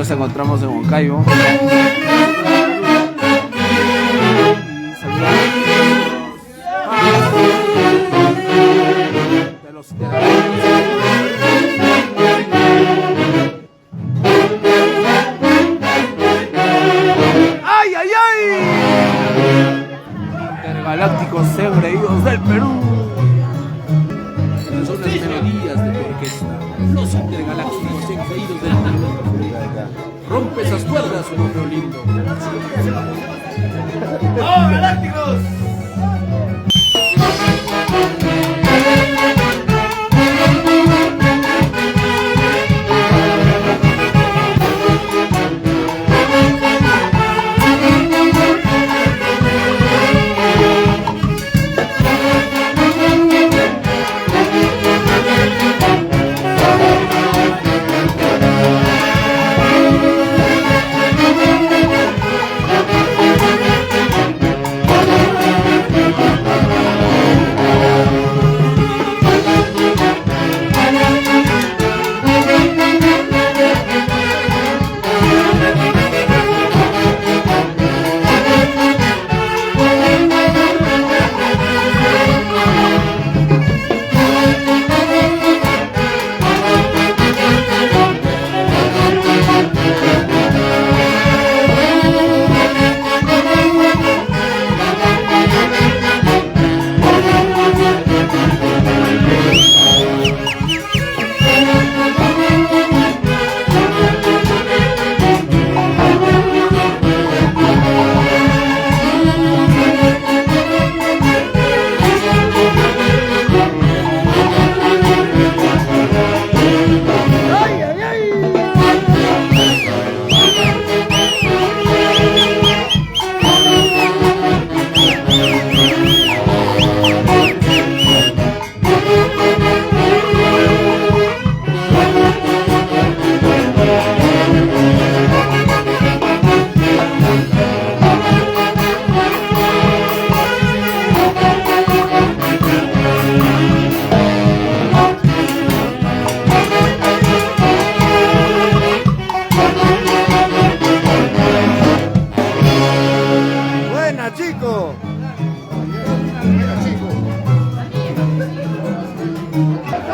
nos encontramos en Huancayo. ¡Ay, ay, ay! Intergalácticos engreídos del Perú. Son las melodías de tu orquesta. Los intergalácticos engreídos del Perú. Rompe esas cuerdas, pueblo lindo. ¡Oh, galácticos!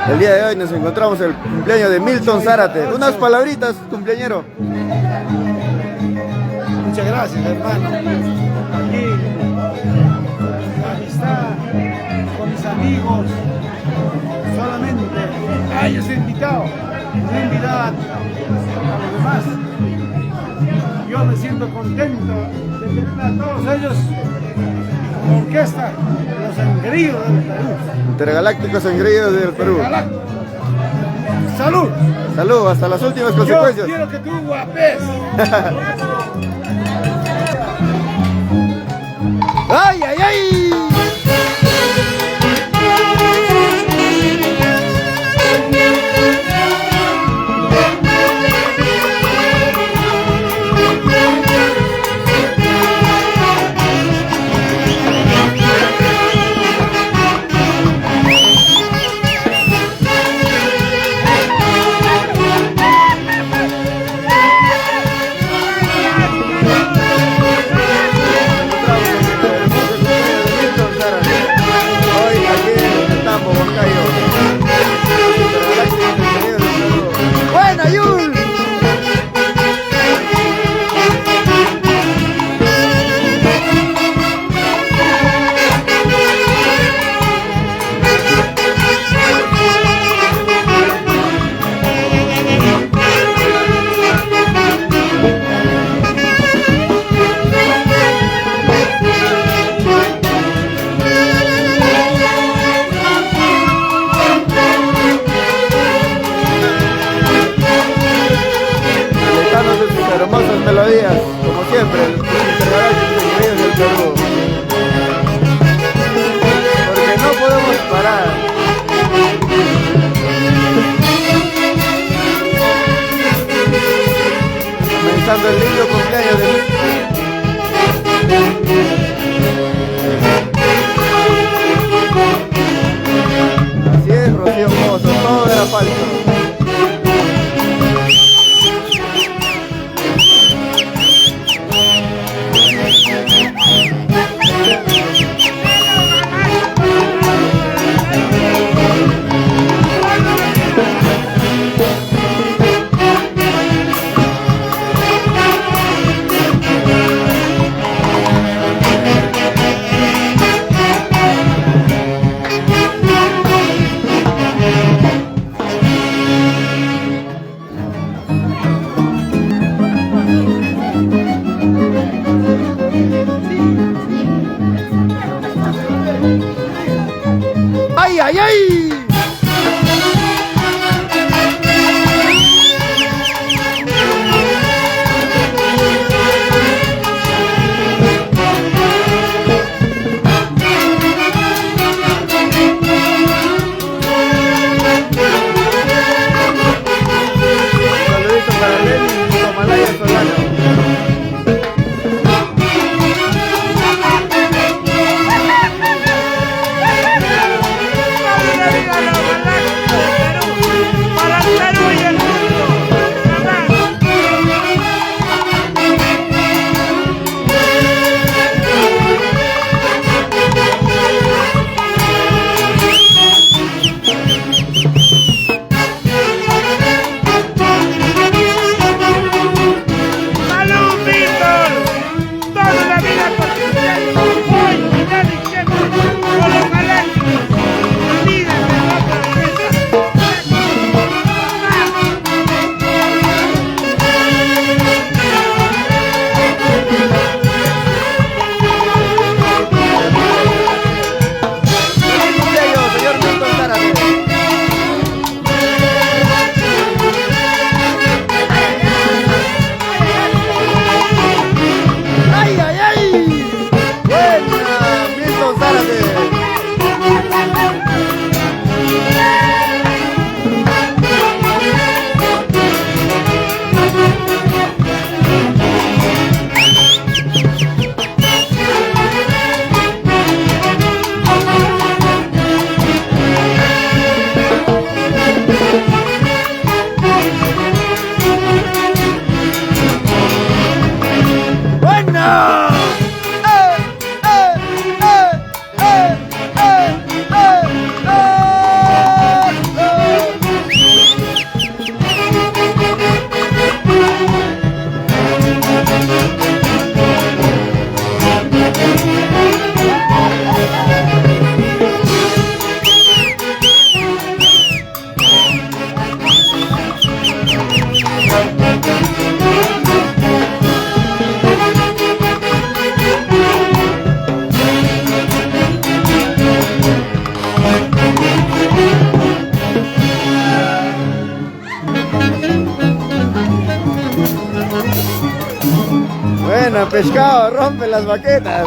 El día de hoy nos encontramos el cumpleaños de Milton Zárate. Unas palabritas, cumpleañero. Muchas gracias, hermano. Aquí, la amistad con mis amigos, solamente a ellos he invitado, no he invitado a los demás. Yo me siento contento de tener a todos ellos como orquesta, los engreídos del Perú. Intergalácticos engreídos del Perú. ¡Salud! Salud, hasta las últimas consecuencias. Yo quiero que tú guapes. ¡Ay, ay, ay! Hermosas melodías, como siempre, los intergalácticos engreídos del Perú. Porque no podemos parar. Comenzando el lindo cumpleaños de Así es, Rocío Mozo, todo era falso. Bueno, pescado, rompe las baquetas.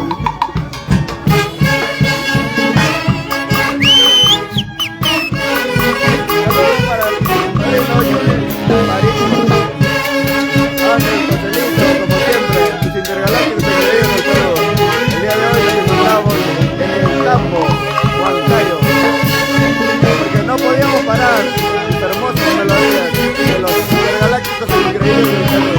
Saludos para Joselito, como siempre, tus intergalácticos increíbles del Perú. El día de hoy nos encontramos en el Tambo, Huancayo, porque no podíamos parar sus hermosas melodías de los intergalácticos increíbles del Perú.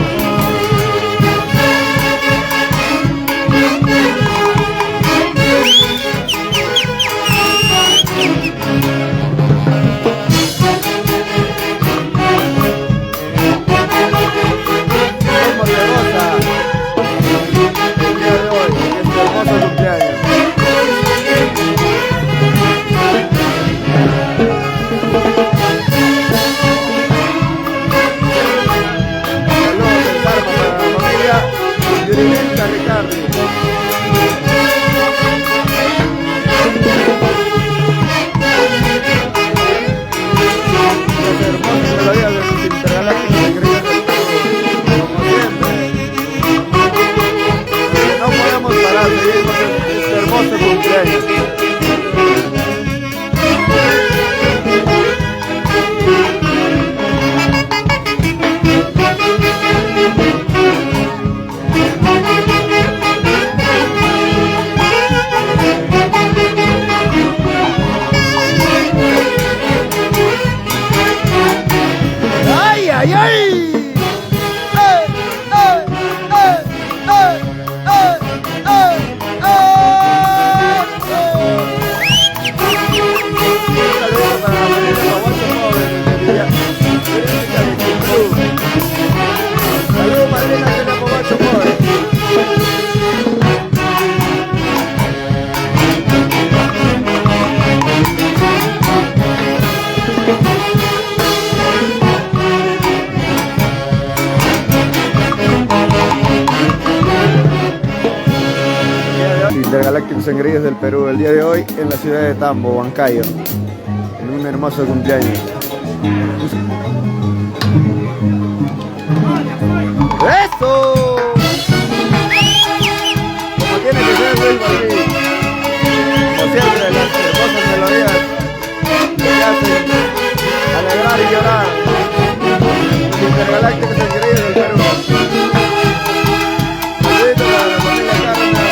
Intergalácticos Engreídos del Perú, el día de hoy en la ciudad de Tambo, Huancayo, en un hermoso cumpleaños. ¡Eso! Como tiene que ser Luis Martín. Como siempre, las hermosas melodías que hacen alegrar y llorar. Los Intergalácticos Engreídos del Perú. Saludito para la familia Carmen.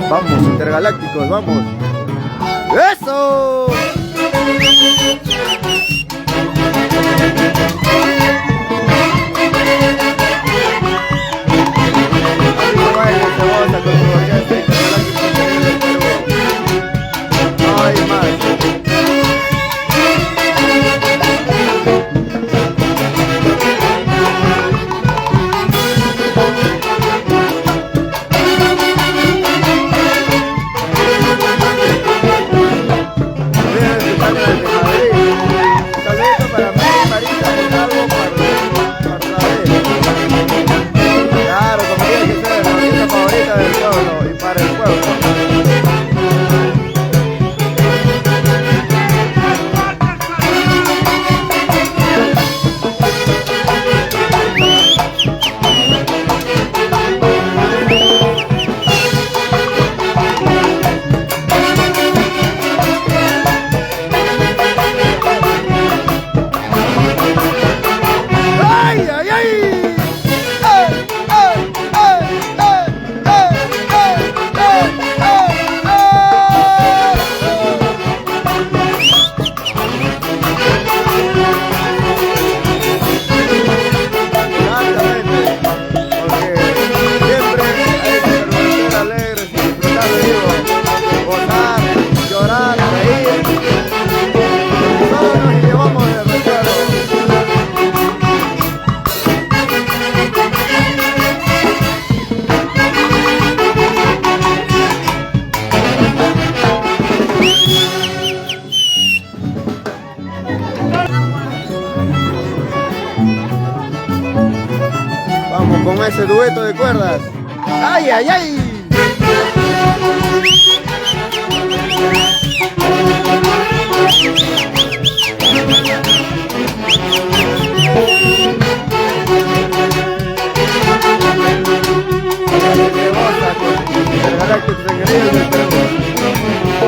Vamos, Intergalácticos, vamos. ¡Eso! No hay más. con ese dueto de cuerdas. ¡Ay, ay, ay! Intergalácticos Engreídos del Perú.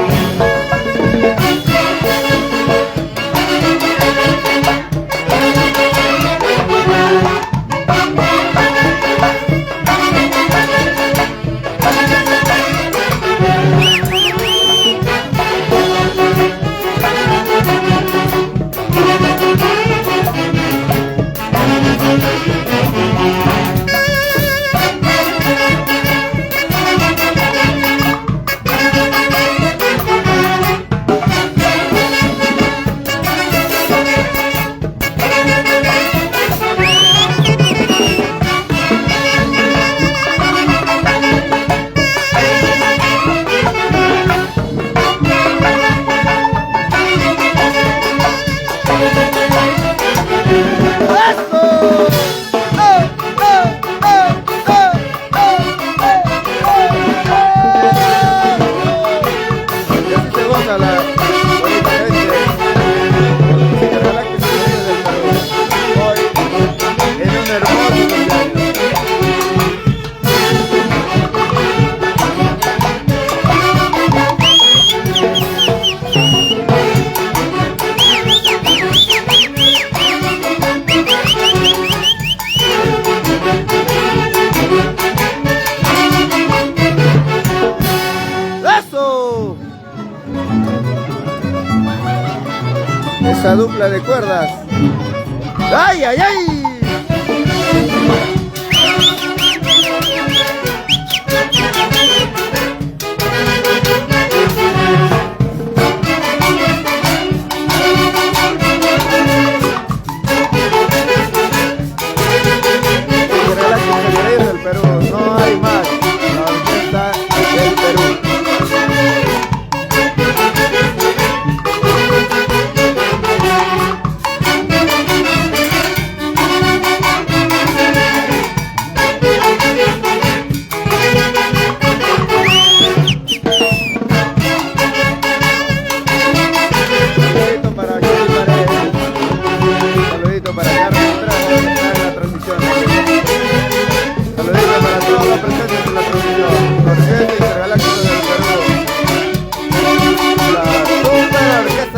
Esa dupla de cuerdas. ¡Ay, ay, ay! Del Perú, no hay más. La orquesta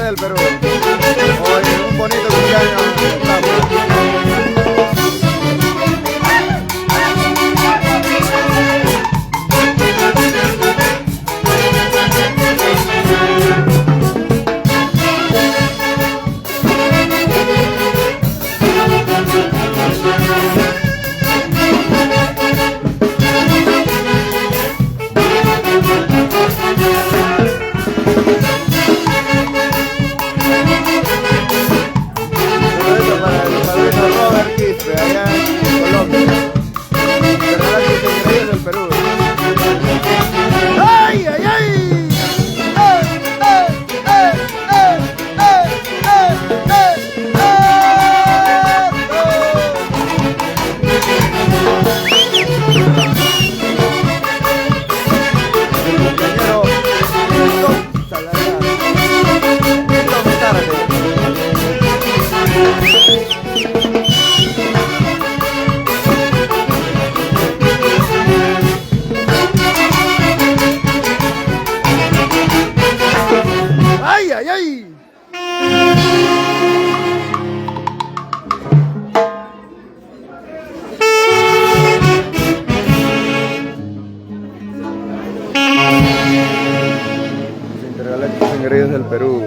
del Perú. Intergalácticos Engreídos del Perú.